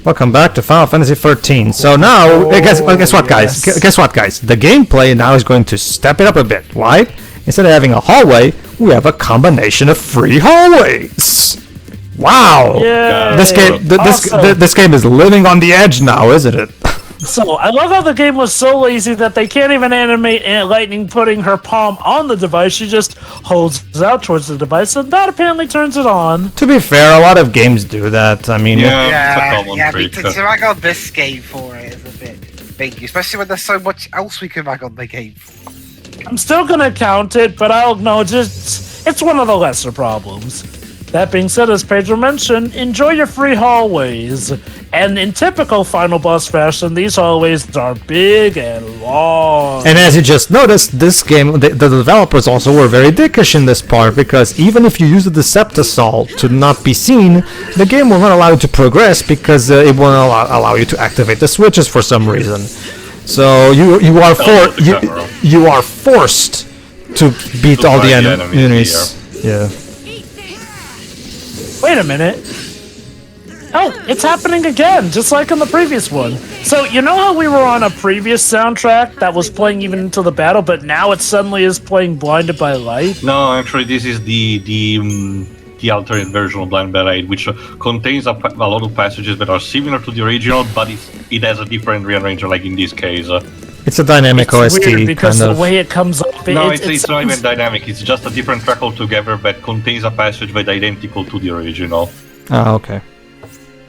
Welcome back to Final Fantasy XIII. So now, guess what, guys? Yes. Guess what, guys? The gameplay now is going to step it up a bit. Why? Instead of having a hallway, we have a combination of 3 hallways. Wow! Yeah. This game is living on the edge now, isn't it? So, I love how the game was so lazy that they can't even animate Lightning putting her palm on the device. She just holds it out towards the device, and that apparently turns it on. To be fair, a lot of games do that. I mean, To rag on this game for it is a bit big, especially when there's so much else we can rag on the game for. I'm still gonna count it, but I'll acknowledge it's one of the lesser problems. That being said, as Pedro mentioned, enjoy your free hallways. And in typical Final Boss fashion, these hallways are big and long. And as you just noticed, this game, the developers also were very dickish in this part, because even if you use the Deceptisol to not be seen, the game will not allow you to progress because it won't allow you to activate the switches for some reason. So you are forced to beat all the enemies. Yeah. Wait a minute. Oh, it's happening again, just like in the previous one. So, you know how we were on a previous soundtrack that was playing even into the battle, but now it suddenly is playing Blinded by Light? No, actually, this is the alternate version of Blinded by Light, which contains a lot of passages that are similar to the original, but it has a different rearranger, like in this case. It's a dynamic OST, weird because kind of. the way it comes up... It's not even dynamic, it's just a different track altogether that contains a passage that's identical to the original. Oh, okay.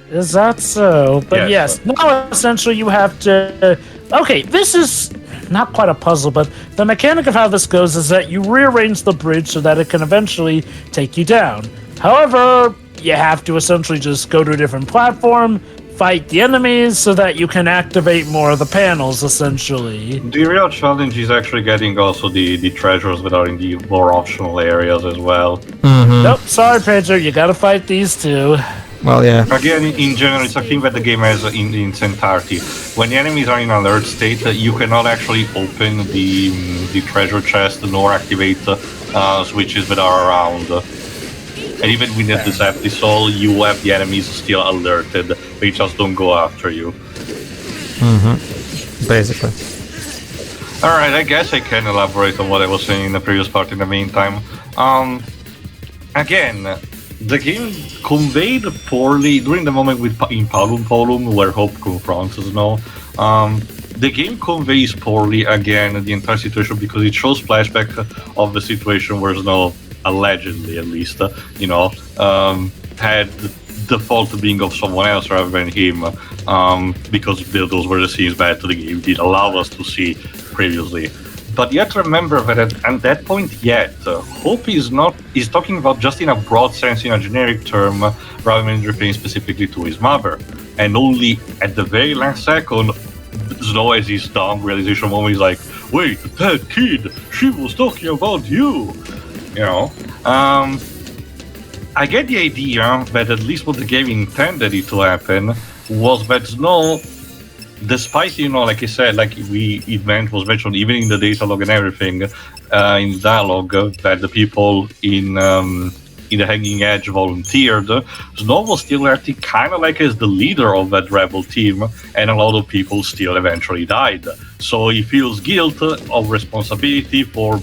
Is that so? But Yes. now essentially you have to... Okay, this is not quite a puzzle, but the mechanic of how this goes is that you rearrange the bridge so that it can eventually take you down. However, you have to essentially just go to a different platform, fight the enemies so that you can activate more of the panels, essentially. The real challenge is actually getting also the treasures that are in the more optional areas as well. Mm-hmm. Nope, sorry Pedro, you gotta fight these two. Well, yeah. Again, in general, it's a thing that the game has in its entirety. When the enemies are in alert state, you cannot actually open the treasure chest nor activate switches that are around. And even with the Deceptisol, you have the enemies still alerted. They just don't go after you. Mm-hmm. Basically. Alright, I guess I can elaborate on what I was saying in the previous part in the meantime. Again, the game conveyed poorly during the moment in Palum Polum where Hope confronts Snow. The game conveys poorly again the entire situation because it shows flashback of the situation where Snow, allegedly at least, had the fault being of someone else rather than him, because those were the scenes that the game did allow us to see previously. But yet remember that at that point Hope is talking about just in a broad sense, in a generic term, rather than referring specifically to his mother. And only at the very last second, Snow has his dumb realization moment, he's like, wait, that kid, she was talking about you! I get the idea that at least what the game intended it to happen was that Snow, despite, like I said, it was mentioned even in the data log and everything, in dialogue, that the people in the Hanging Edge volunteered, Snow was still acting kind of like as the leader of that rebel team, and a lot of people still eventually died. So he feels guilt of responsibility for,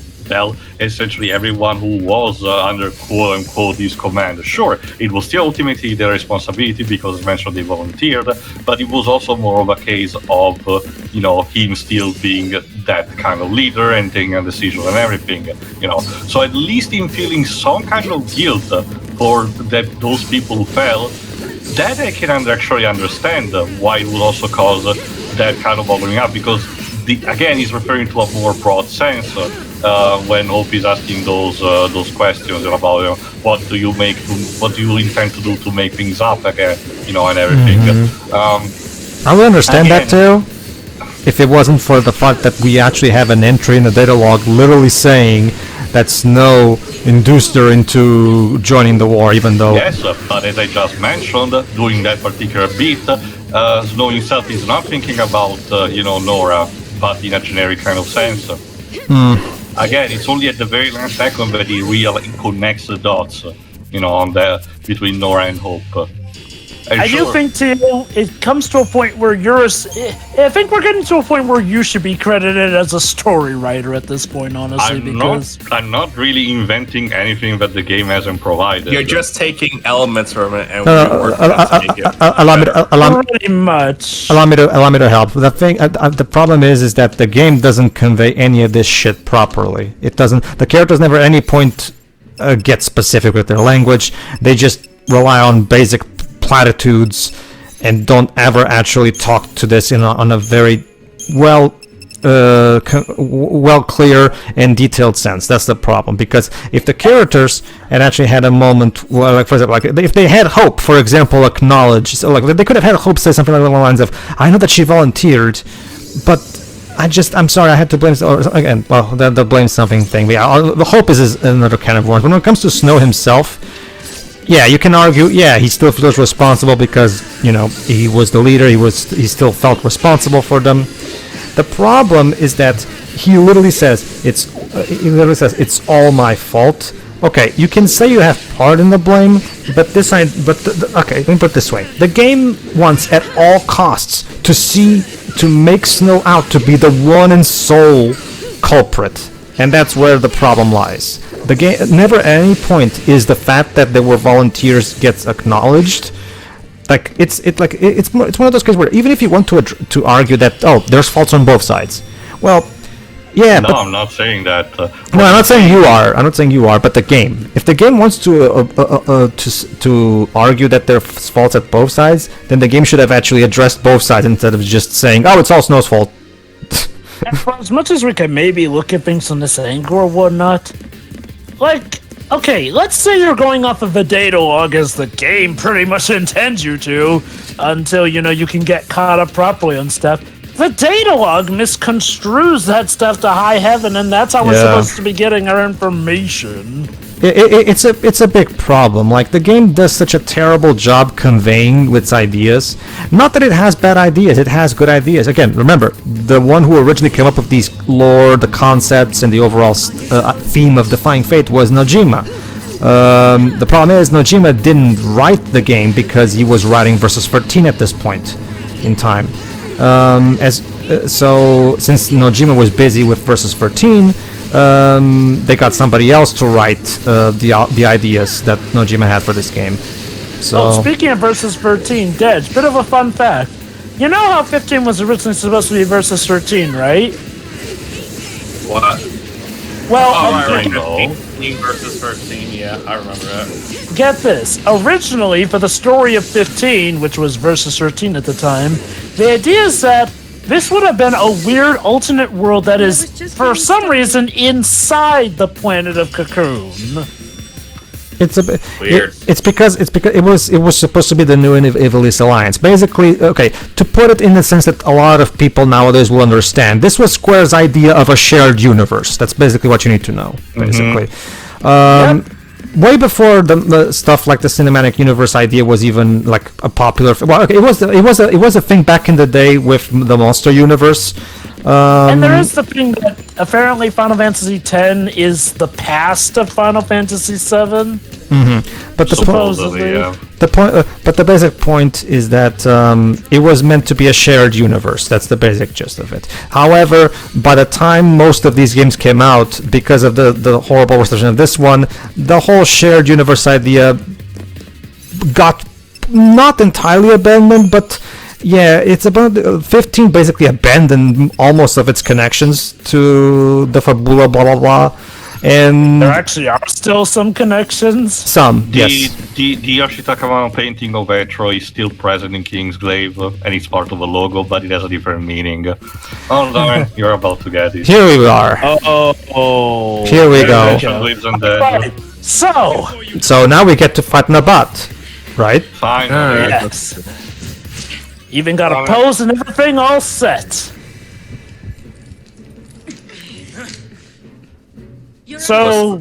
essentially everyone who was under quote-unquote his command. Sure, it was still ultimately their responsibility because eventually they volunteered, but it was also more of a case of, him still being that kind of leader and taking a decision and everything, So at least in feeling some kind of guilt for those people who fell, that I can actually understand why it would also cause that kind of bothering up, because again, he's referring to a more broad sense when Hope is asking those questions about what do you intend to do to make things up again, and everything. I would understand that too, if it wasn't for the fact that we actually have an entry in the data log literally saying that Snow induced her into joining the war, even though... Yes, but as I just mentioned, during that particular beat, Snow himself is not thinking about, Nora, but in a generic kind of sense. Again, it's only at the very last second that he really connects the dots, between Nora and Hope. I do think too, it comes to a point where I think we're getting to a point where you should be credited as a story writer at this point, honestly. I'm not really inventing anything that the game hasn't provided. You're just taking elements from it and pretty much. Allow me to help. The problem is that the game doesn't convey any of this shit properly. It doesn't. The characters never at any point get specific with their language. They just rely on basic platitudes and don't ever actually talk to this on a very well clear and detailed sense. That's the problem, because if the characters had actually had a moment, well, like for example, like if they had Hope, for example, acknowledge, so like they could have had Hope say something along the lines of, "I know that she volunteered, but I'm sorry, I had to blame." Or again, well, the blame something thing. But yeah, the Hope is another kind of one. When it comes to Snow himself, yeah, you can argue, yeah, he still feels responsible because, you know, he was the leader, he still felt responsible for them. The problem is that he literally says, it's all my fault. Okay, you can say you have part in the blame, but okay, let me put it this way. The game wants at all costs to make Snow out to be the one and sole culprit. And that's where the problem lies. The game never at any point is the fact that there were volunteers gets acknowledged. Like it's one of those cases where even if you want to argue that there's faults on both sides, well, yeah. No, I'm not saying that. No, I'm not saying you are. I'm not saying you are. But the game, if the game wants to argue that there's faults at both sides, then the game should have actually addressed both sides instead of just saying, "Oh, it's all Snow's fault." For as much as we can maybe look at things from this angle or whatnot, like, okay, let's say you're going off of the data log as the game pretty much intends you to, until, you know, you can get caught up properly on stuff. The data log misconstrues that stuff to high heaven, and that's how we're supposed to be getting our information. It's a big problem. Like, the game does such a terrible job conveying its ideas. Not that it has bad ideas, it has good ideas. Again, remember, the one who originally came up with these lore, the concepts, and the overall theme of Defying Fate was Nojima. The problem is Nojima didn't write the game because he was writing Versus 13 at this point in time. So since Nojima was busy with Versus 13, they got somebody else to write the ideas that Nojima had for this game. So, well, speaking of Versus 13, Dej, bit of a fun fact. You know how 15 was originally supposed to be Versus 13, right? What? Well, I remember 15 versus 13, yeah, I remember that. Get this. Originally, for the story of 15, which was Versus 13 at the time, the idea is that this would have been a weird alternate world that is, for some reason, inside the planet of Cocoon. It's a bit weird. It's because it was supposed to be the new Ivalice Alliance. Basically, okay, to put it in the sense that a lot of people nowadays will understand, this was Square's idea of a shared universe. That's basically what you need to know. Basically, way before the stuff like the cinematic universe idea was even like a popular. Well, okay, it was a thing back in the day with the Monster Universe. And there is the thing that apparently Final Fantasy X is the past of Final Fantasy VII. But supposedly, but the basic point is that it was meant to be a shared universe. That's the basic gist of it. However, by the time most of these games came out, because of the horrible reception of this one, the whole shared universe idea got not entirely abandoned, but yeah, it's about 15 basically abandoned almost of its connections to the Fabula, blah blah blah, and there actually are still some connections. Some, yes. The Yoshitaka Wano painting of Etro is still present in Kingsglaive, and it's part of a logo, but it has a different meaning. Oh darn, you're about to get it. Here we are. Oh. Here we go. Lives and dead. Right. So now we get to fight Nabaat, right? Finally. Yes. Even got a pose and everything all set. So,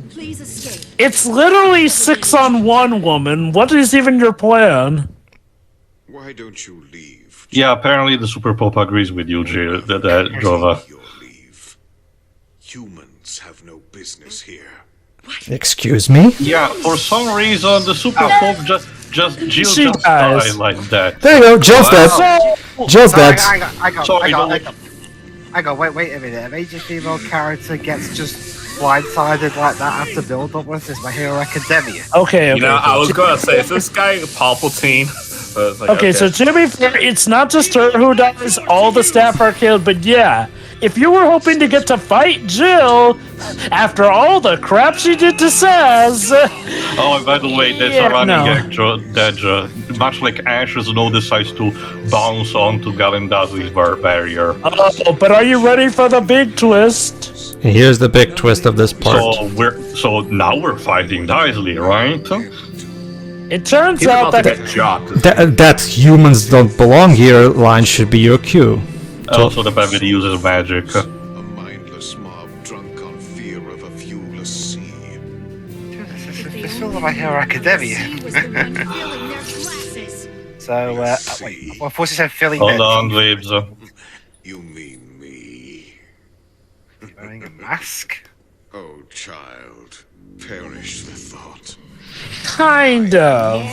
it's literally 6-on-1, woman. What is even your plan? Why don't you leave? Yeah, apparently the Super Pope agrees with you, Jihl, Jova. Your leave. Humans have no business here. Excuse me? Yeah, for some reason the Super Pope just Just Jihl She just dies. died like that. There you go. Jill's dead. Jill's dead. I go. Wait a minute. A major female character gets just blindsided like that after build up. What's this? My Hero Academia. Okay. You know, I was gonna say, is this guy Palpatine? But it's like, Okay, so to be fair, it's not just her who dies, all the staff are killed, but yeah, if you were hoping to get to fight Jihl, after all the crap she did to Saz... Oh, and by the way, that's Yeah, a running no. gag that, much like Ashes, no decides to bounce onto Galenth Dysley's barrier. Oh, but are you ready for the big twist? Here's the big twist of this part. So now we're fighting Dysley, right? It turns he's out about to that... get chopped. That humans don't belong here line should be your cue. Also, the fact that he uses magic. A mindless mob drunk on fear of a viewless sea. It's still My Hero Academia. So, wait. Well, of course, it said filling Hold their on, teeth. babes. You mean me? Wearing a mask. Oh, child, perish the thought. Kind of.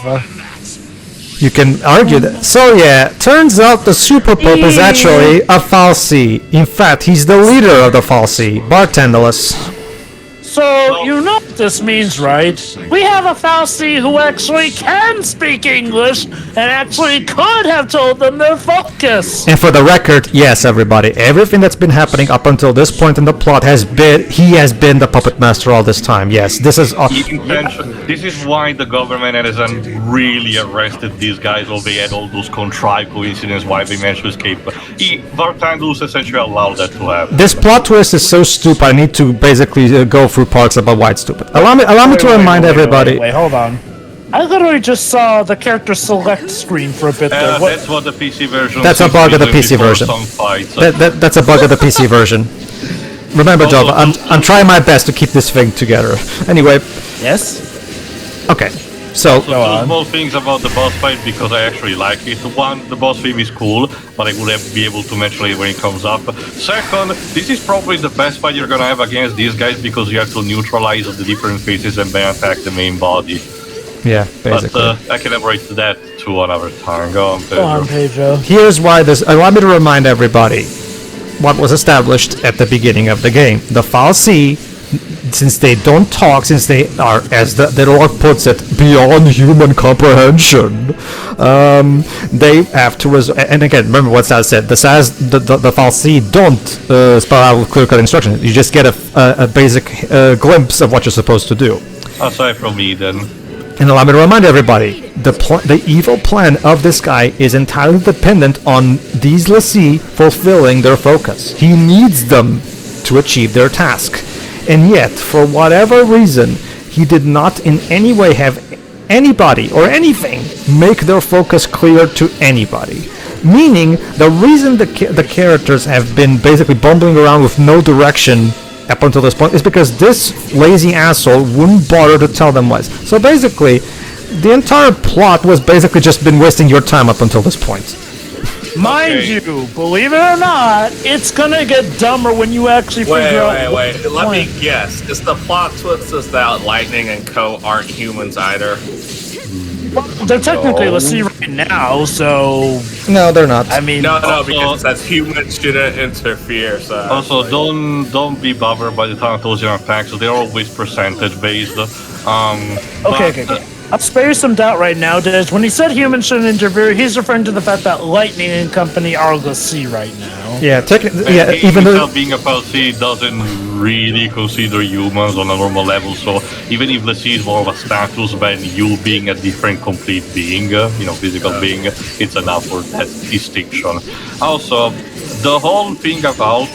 You can argue that. So yeah, turns out the Super Pope is actually a fal'Cie. In fact, he's the leader of the fal'Cie, Bartendalus. So, you know what this means, right? We have a fal'Cie who actually can speak English and actually could have told them their focus. And for the record, yes, everybody, everything that's been happening up until this point in the plot he has been the puppet master all this time. Yes, this is... This is why the government hasn't really arrested these guys, or they had all those contrived coincidences why they managed to escape. Bartendalus essentially allowed that to happen. This plot twist is so stupid, I need to basically go through parts about why it's stupid. Allow me to remind everybody... Wait, hold on. I literally just saw the character select screen for a bit there. That's what the PC version. That's a bug of the PC before version. some fights. That's a bug of the PC version. Remember, Java, I'm trying my best to keep this thing together. Anyway, Yes? okay. So, Two small things about the boss fight because I actually like it. One, the boss theme is cool, but I would be able to mention it when it comes up. Second, this is probably the best fight you're gonna have against these guys because you have to neutralize the different phases and then attack the main body. yeah, basically. But I can elaborate to that to another time. Go on, Pedro. Go on, Pedro. Here's why this... Allow me to remind everybody what was established at the beginning of the game. The fal'Cie, since they don't talk, since they are, as the lore puts it, beyond human comprehension, they have to... and again, remember what Saz said. The fal'Cie don't spell out with clear-cut instructions. You just get a basic glimpse of what you're supposed to do. Aside from me, then. And allow me to remind everybody, the evil plan of this guy is entirely dependent on these l'Cie fulfilling their focus. He needs them to achieve their task. And yet, for whatever reason, he did not in any way have anybody or anything make their focus clear to anybody. Meaning, the reason the characters have been basically bumbling around with no direction up until this point is because this lazy asshole wouldn't bother to tell them what. So basically, the entire plot was basically just been wasting your time up until this point. Mind you, believe it or not, it's gonna get dumber when you actually figure out... Wait. Let me guess. Is the plot twist is that Lightning and Co. aren't humans either? They're technically l'Cie right now, so... No, they're not. I mean... No, because it says humans shouldn't interfere, so... Also, don't be bothered by the time those are attacks. So they're always percentage based. Okay. I'll spare you some doubt right now, Des. When he said humans shouldn't interfere, he's referring to the fact that Lightning and company are l'Cie right now. Yeah, technically, Yeah, even though... being a fal'Cie doesn't really consider humans on a normal level, so even if l'Cie is more of a status than you being a different complete being, physical being, it's enough for that distinction. Also, the whole thing about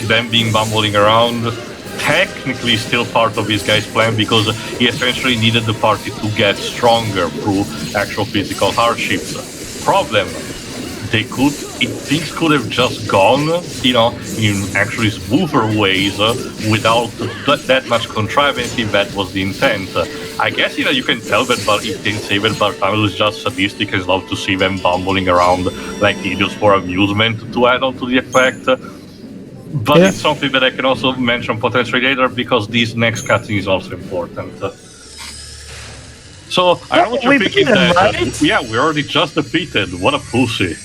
them being bumbling around technically still part of this guy's plan because he essentially needed the party to get stronger through actual physical hardships. Problem, things could have just gone, in actually smoother ways without that much contrivance if that was the intent. I guess, you can tell that, but it didn't say that Bartendalus is just sadistic and love to see them bumbling around like idiots for amusement to add on to the effect. But it's something that I can also mention potentially later because this next cutscene is also important. So I know what you're we thinking. beat him, That right? yeah, we already just defeated. What a pussy.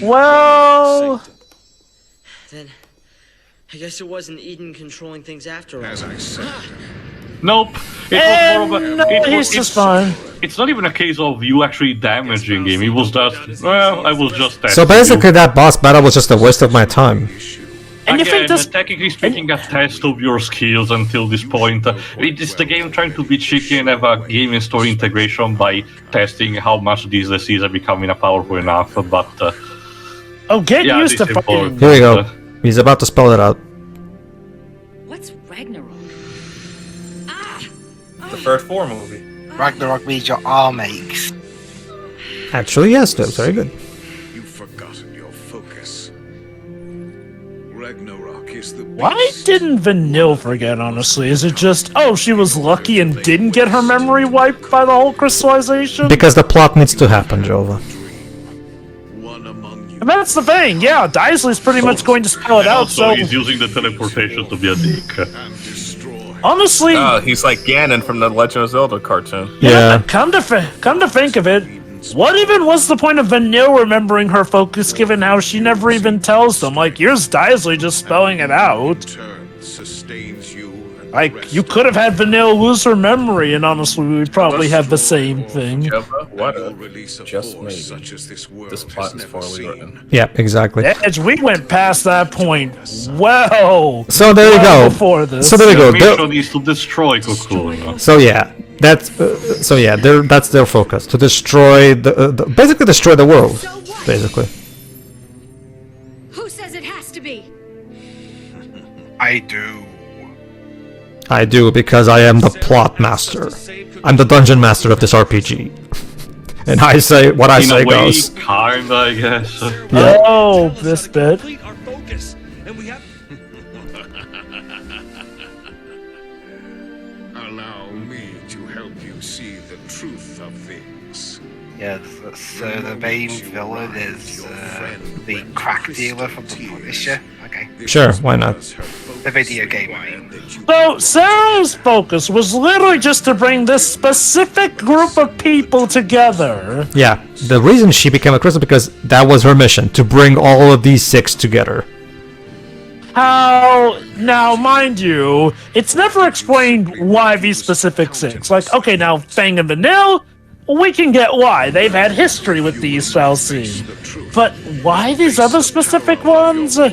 Well, Then, I guess it wasn't Eden controlling things after all. As I said, Nope. It was more of a. no, it was- he's just fine. It's not even a case of you actually damaging him. It was just, well, I was just testing So basically, you. that boss battle was just a waste of my time. And you think Again, this? technically speaking, a test of your skills until this point. It is the game trying to be cheeky and have a game and story integration by testing how much these diseases are becoming powerful enough. But Oh, get yeah, used this to is fucking. important. Here we go. He's about to spell it out. What's Ragnarok? The first 4 movie. Ragnarok means your arm aches. Actually, yes, that's very good. you've forgotten your focus. Ragnarok is the Why beast. didn't Vanille forget, honestly? Is it just, oh, she was lucky and didn't get her memory wiped by the whole crystallization? Because the plot needs to happen, Jova. One among you And that's the thing, yeah, Dysley's pretty much going to spell it And out, also, so he's using the teleportation to be a dick. and destroy. honestly, Oh, he's like Ganon from the Legend of Zelda cartoon. Yeah. come to think of it, what even was the point of Vanille remembering her focus given how she never even tells them? Like, here's Dysley just spelling it out. Turn sustains you. And Like, you could have had Vanille lose her memory, and honestly, we would probably have the same thing. Jova, what no a release of just force maybe. such as this world This has plot is never poorly seen. written. Yeah, exactly. Edge, we went past that point well. So there you well go. Before this. So there you The go. mission is to destroy Cocoon. So yeah, that's that's their focus, to destroy basically destroy the world, So what? basically. Who says it has to be? I do. I do, because I am the plot master. I'm the dungeon master of this RPG, and I say what I In say a way, goes. kinda, I guess. Yeah. Oh, this bit. Allow me to help you see the truth of things. Yeah, so the main villain is the crack dealer from the Punisher. Okay. Sure, why not? The video game, I mean. So Sarah's focus was literally just to bring this specific group of people together. Yeah, the reason she became a crystal because that was her mission, to bring all of these 6 together. How now, mind you, it's never explained why these specific 6. Like, okay, now Fang and Vanille, we can get why. They've had history with these, shall see. But why these other specific ones? I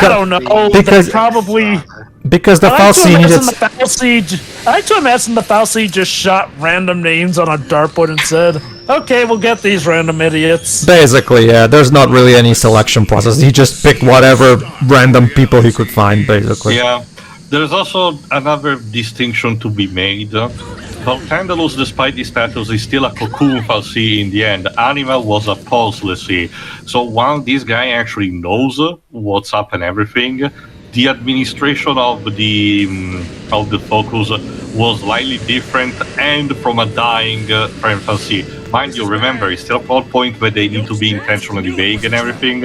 don't know. because- They probably. Because the I like to Falsi imagine needed. the Falsi. I like to imagine the Falsi just shot random names on a dartboard and said, "Okay, we'll get these random idiots." Basically, yeah, there's not really any selection process. He just picked whatever random people he could find, basically. Yeah, there's also another distinction to be made. Volcandalus, despite his status, is still a cocoon falsi in the end. Animal was a pulselessy. So while this guy actually knows what's up and everything, the administration of the focus was slightly different and from a dying prime falsi. Mind you, remember, it's still a plot point where they need to be intentionally vague and everything.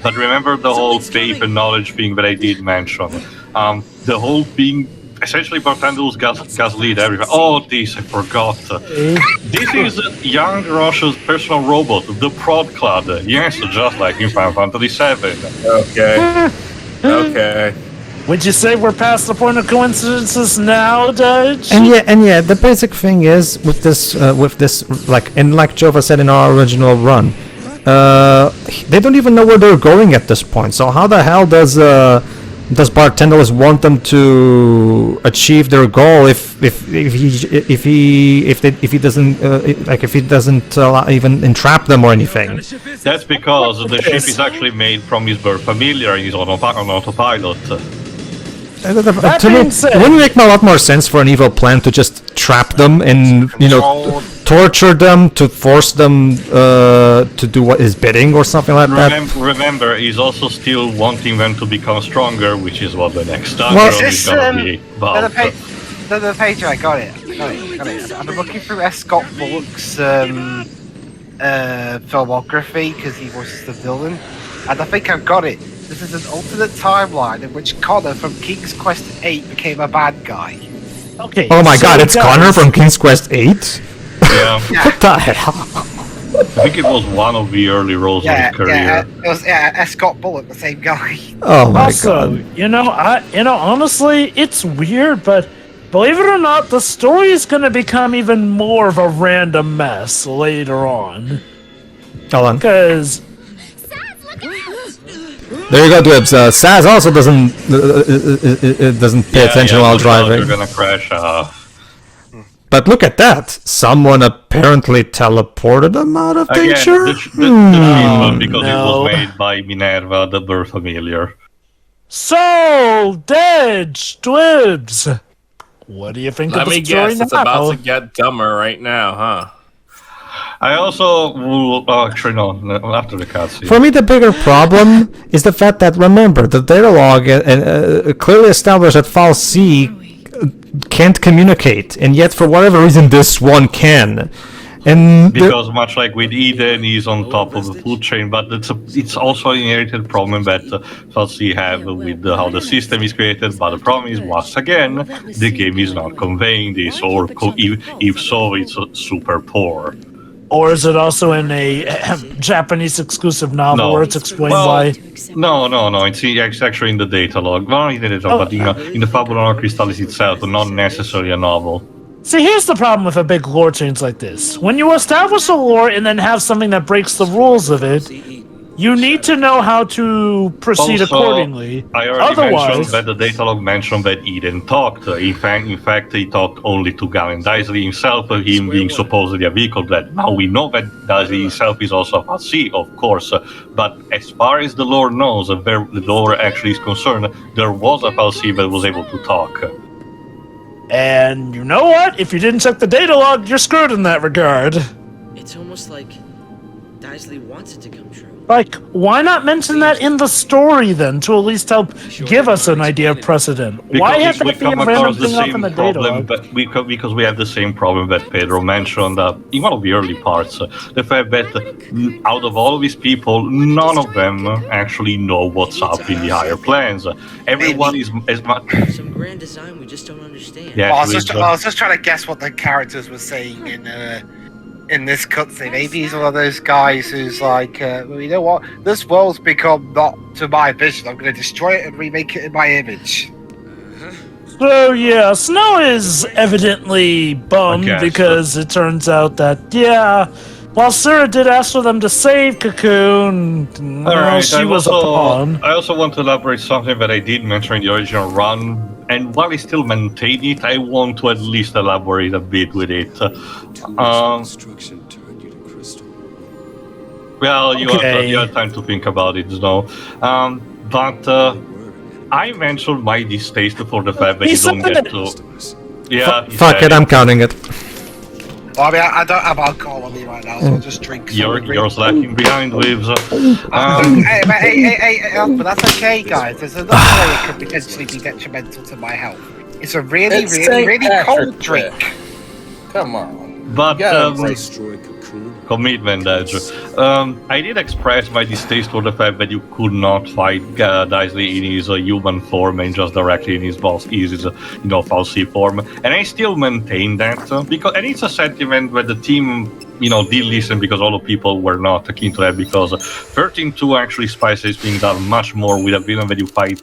But remember the whole faith and knowledge thing that I did mention. The whole thing, essentially, Bartenders gaslit everything. Oh, this, I forgot. This is young Russia's personal robot, the Prod Clad. Yes, just like in Final Fantasy VII. Okay. Okay. Would you say we're past the point of coincidences now, Dodge? And yeah, the basic thing is with this, like Jova said in our original run, they don't even know where they're going at this point. So how the hell does Bartenders want them to achieve their goal if he doesn't even entrap them or anything? That's because the ship is actually made from his bird familiar and he's on autopilot. To me, it wouldn't make a lot more sense for an evil plan to just trap them and torture them to force them to do what is bidding or something like that. Remember, he's also still wanting them to become stronger, which is what the next Well, dungeon is gonna be about. The page, I got it. I've been looking through S. Scott Bullock's filmography because he was the villain, and I think I've got it. This is an alternate timeline in which Connor from King's Quest VIII became a bad guy. Okay. Oh my so god, it's guys, Connor from King's Quest 8? Yeah, What the hell? I think it was one of the early roles of his career. It was Escort Bullock, the same guy. Oh my Also, god. honestly, it's weird, but believe it or not, the story is going to become even more of a random mess later on. Hold on. Because There you go, Dwibs. Saz also doesn't pay attention while driving. You're gonna crash. But look at that! Someone apparently teleported them out of Again, danger? the Jihl, because it no. was made by Minerva, the bird familiar. So, Dej, Dwibs, what do you think Let of the me story guess, it's now? about to get dumber right now, huh? I also will. Actually, no, after the cutscene. For me, the bigger problem is the fact that, remember, the data log clearly established that File C can't communicate, and yet for whatever reason this one can. And Because much like with Eden, he's on top of the food chain, but it's also an inherited problem that Falsi have with how the system is created. But the problem is, once again, the game is not conveying this, or if so, it's super poor. Or is it also in a Japanese exclusive novel No. where it's explained Well, why? No, it's actually in the data log. Well, not in the data log, but in the Fabula Crystallis itself, not necessarily a novel. See, here's the problem with a big lore change like this. When you establish a lore and then have something that breaks the rules of it, you need to know how to proceed Also, accordingly. I already mentioned Otherwise, that the data log mentioned that Eden talked. In fact, he talked only to Galenth Dysley himself, him being supposedly a vehicle. That now we know that Dysley himself is also a Falsi, of course. But as far as the lore knows, the lore actually is concerned, there was a Falsi that was able to talk. and you know what? If you didn't check the data log, you're screwed in that regard. It's almost like Dysley wants it to come true. Like, why not mention that in the story then, to at least help give us an idea of precedent? Why have we that be a come random across the thing off same in the data problem, log? but because we have the same problem that Pedro mentioned in one of the early parts. The fact that out of all these people, none of them actually know what's up in the higher plans. Everyone is as much. Some grand design we just don't understand. Yeah, I was just trying to guess what the characters were saying in this cutscene. Maybe he's one of those guys who's like, well, you know what? This world's become not to my vision. I'm going to destroy it and remake it in my image. So yeah, Snow is evidently bummed I guess, because it turns out that, while Sarah did ask for them to save Cocoon, she was a pawn. I also want to elaborate something that I did mention in the original run, and while I still maintain it, I want to at least elaborate a bit with it. Well, you have time to think about it, Snow. But I mentioned my distaste for the fact that you don't get to. Yeah. Fuck it, I'm counting it. Well, I mean, I don't have alcohol on me right now, so I'll just drink. You're slacking behind with. But that's okay, guys. There's another way it could potentially be detrimental to my health. It's a really, It's really, St. really Patrick's cold drink. Day. Come on. But Destroy Cocoon. commitment, I did express my distaste for the fact that you could not fight Dysley in his human form and just directly in his Falsi form, and I still maintain that because, and it's a sentiment that the team did listen, because all the people were not keen to that, because 13.2 actually spices things up much more with a villain that you fight.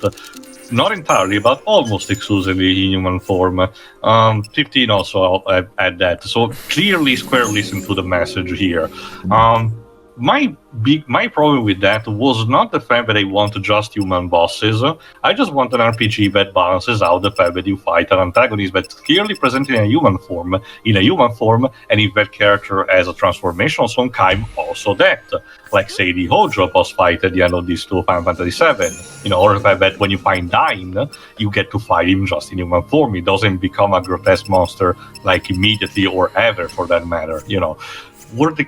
Not entirely, but almost exclusively in human form. 15 also add that. So clearly Square listened to the message here. My problem with that was not the fact that I want just human bosses. I just want an RPG that balances out the fact that you fight an antagonist that's clearly presented in a human form, and if that character has a transformation of some kind, also that. Like, say, the Hojo boss fight at the end of this to Final Fantasy VII. Or the fact that when you find Dyne, you get to fight him just in human form. He doesn't become a grotesque monster, like, immediately or ever, for that matter, With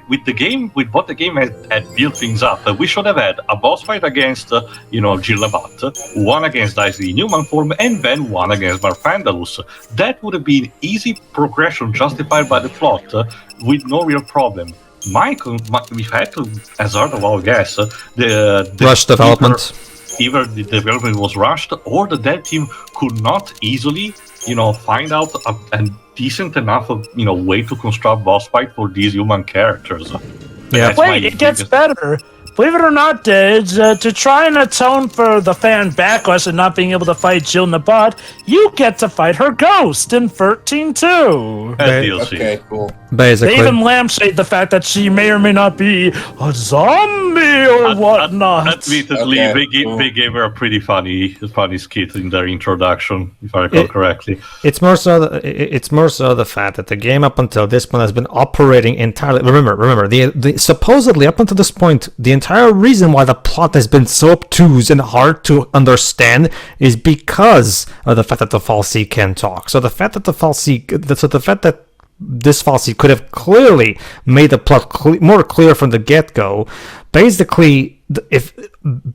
what the game had built things up, we should have had a boss fight against, Jihl Nabaat, one against Dysley in human form, and then one against Marfandalus. That would have been easy progression justified by the plot, with no real problem. We had to hazard of our guess, the Rush development. either the development was rushed or the dev team could not easily, find out a decent enough way to construct boss fight for these human characters. Yeah. Wait, it gets better. Believe it or not, Dej, to try and atone for the fan backlash and not being able to fight Jihl Nabaat, you get to fight her ghost in 13 too. DLC. Okay, cool. Basically. They even lampshade the fact that she may or may not be a zombie or whatnot. Admittedly, Okay, they gave her a pretty funny skit in their introduction, if I recall correctly. It's more so the fact that the game up until this point has been operating entirely. Remember, the supposedly up until this point, the entire reason why the plot has been so obtuse and hard to understand is because of the fact that the Fal'Cie can talk. So the fact that this Fal'Cie could have clearly made the plot more clear from the get-go. Basically, if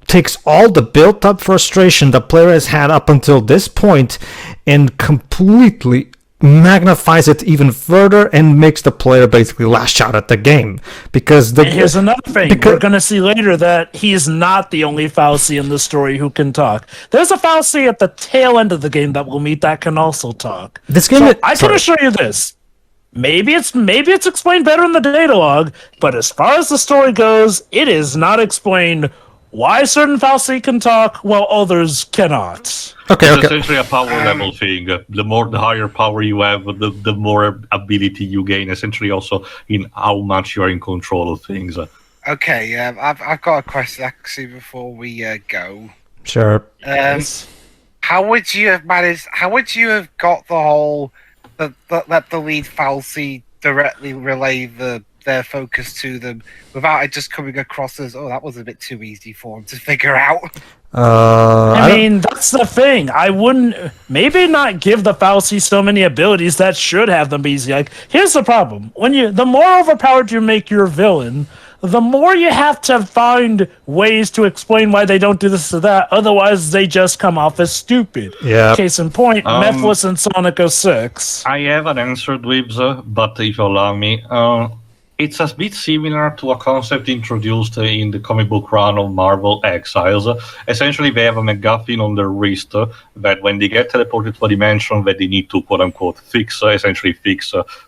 takes all the built-up frustration the player has had up until this point and completely magnifies it even further and makes the player basically lash out at the game. Because here's another thing. We're going to see later that he's not the only Fal'Cie in the story who can talk. There's a Fal'Cie at the tail end of the game that we'll meet that can also talk. This game, I can assure you this. Maybe it's explained better in the data log, but as far as the story goes, it is not explained why certain Fal'Cie can talk while others cannot. It's essentially a power level thing. The higher power you have, the more ability you gain. Essentially, also in how much you are in control of things. Okay, I've got a question actually before we go. Sure. How would you have managed? How would you have got the whole let the lead Fal'Cie directly relay their focus to them without it just coming across as, oh, that was a bit too easy for them to figure out? I mean, that's the thing. I wouldn't maybe not give the Fal'Cie so many abilities that should have them easy. Like, here's the problem: the more overpowered you make your villain, the more you have to find ways to explain why they don't do this or that. Otherwise, they just come off as stupid. Yeah. Case in point, Mephiles and Sonic 06. I have an answer, Dweebs, but if you allow me, it's a bit similar to a concept introduced in the comic book run of Marvel Exiles. Essentially, they have a MacGuffin on their wrist that when they get teleported to a dimension that they need to quote-unquote fix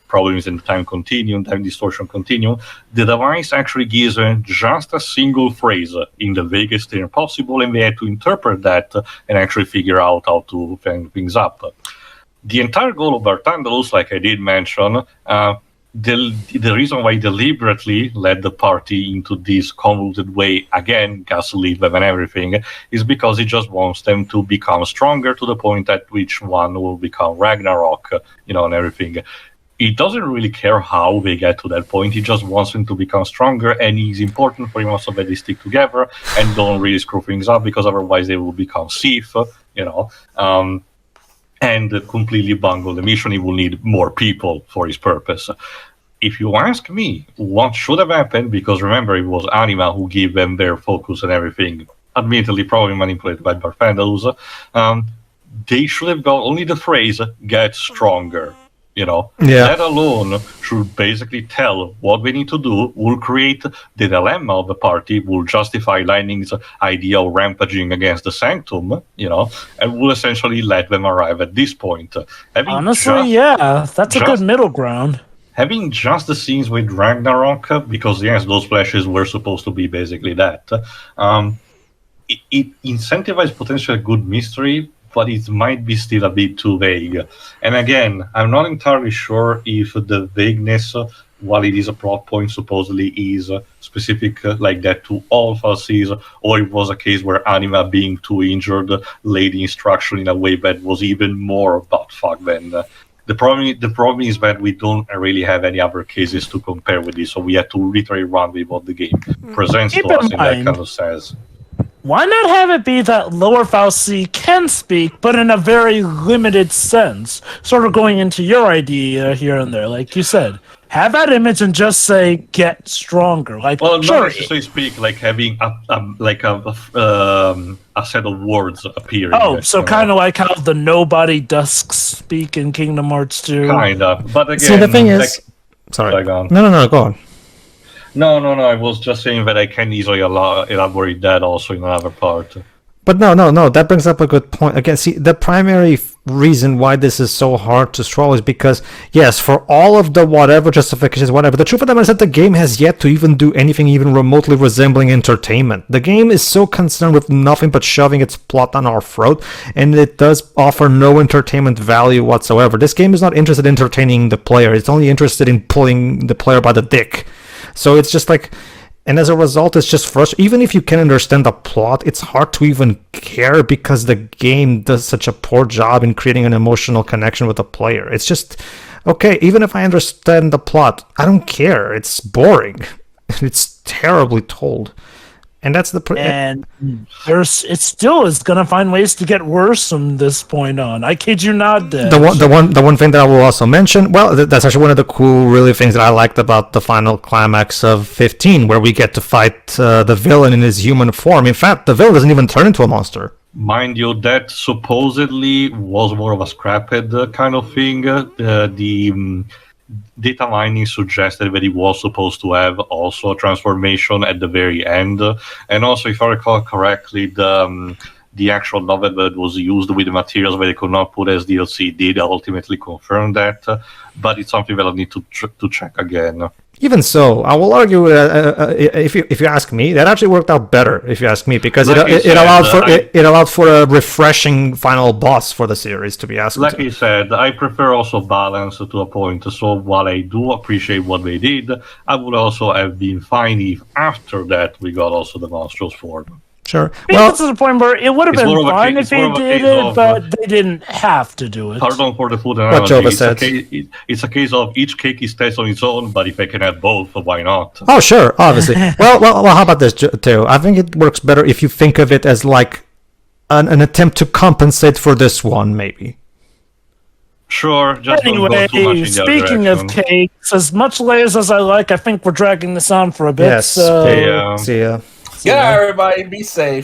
problems in the time continuum, time distortion continuum, the device actually gives just a single phrase in the vaguest term possible, and they have to interpret that and actually figure out how to hang things up. The entire goal of Bartandalus, like I did mention, the reason why he deliberately led the party into this convoluted way, again, gaslit them and everything, is because he just wants them to become stronger to the point at which one will become Ragnarok, and everything. He doesn't really care how they get to that point. He just wants them to become stronger, and it's important for him also that they stick together and don't really screw things up, because otherwise they will become Sith, and completely bungle the mission. He will need more people for his purpose. If you ask me what should have happened, because remember, it was Anima who gave them their focus and everything, admittedly probably manipulated by Barthandalus, they should have got only the phrase, get stronger. That alone should basically tell what we need to do, will create the dilemma of the party, will justify Lightning's idea of rampaging against the Sanctum, and will essentially let them arrive at this point. Honestly, that's a good middle ground. Having just the scenes with Ragnarok, because yes, those flashes were supposed to be basically that, it incentivized potentially a good mystery, but it might be still a bit too vague. And again, I'm not entirely sure if the vagueness, while it is a plot point, supposedly is specific like that to all Fal'Cies, or it was a case where Anima, being too injured, laid the instruction in a way that was even more buttfuck than... The problem is that we don't really have any other cases to compare with this, so we have to literally run with what the game presents to us in that kind of sense. Why not have it be that lower Fal'Cie can speak, but in a very limited sense? Sort of going into your idea here and there, like you said. Have that image and just say, get stronger. Like, well, sure, not necessarily speak, like having a set of words appearing. Oh, so kind of like how the nobody dusks speak in Kingdom Hearts 2. Kind of. But again... See, the thing is... Sorry. Go on. No, go on. No, I was just saying that I can easily elaborate that also in another part. But no. That brings up a good point. Again, see, the primary reason why this is so hard to scroll is because, yes, for all of the whatever justifications, whatever, the truth of the matter is that the game has yet to even do anything even remotely resembling entertainment. The game is so concerned with nothing but shoving its plot down our throat, and it does offer no entertainment value whatsoever. This game is not interested in entertaining the player. It's only interested in pulling the player by the dick. So it's just like... And as a result, it's just frustrating. Even if you can understand the plot, it's hard to even care because the game does such a poor job in creating an emotional connection with the player. It's just, okay, even if I understand the plot, I don't care. It's boring. It's terribly told. And that's the... And it still is going to find ways to get worse from this point on. I kid you not, Dej. The one thing that I will also mention, well, that's actually one of the cool, really things that I liked about the final climax of 15, where we get to fight the villain in his human form. In fact, the villain doesn't even turn into a monster. Mind you, that supposedly was more of a scraphead kind of thing. The data mining suggested that it was supposed to have also a transformation at the very end. And also, if I recall correctly, the actual novel that was used with the materials that they could not put as DLC did ultimately confirm that. But it's something that I need to check again. Even so, I will argue if you ask me, that actually worked out better. If you ask me, because it allowed for a refreshing final boss for the series to be asked. Like you said, I prefer also balance to a point. So while I do appreciate what they did, I would also have been fine if after that we got also the monstrous form. Sure. Well, to the point where it would have been fine if they did it, but they didn't have to do it. Pardon for the food analogy. What Jova said. It's a case of each cake is tastes on its own, but if I can have both, why not? Oh, sure, obviously. well, how about this too? I think it works better if you think of it as like an attempt to compensate for this one, maybe. Sure. Just anyway, don't go too much in speaking of cakes, as much layers as I like, I think we're dragging this on for a bit. Yes. So See ya. Yeah, everybody, be safe.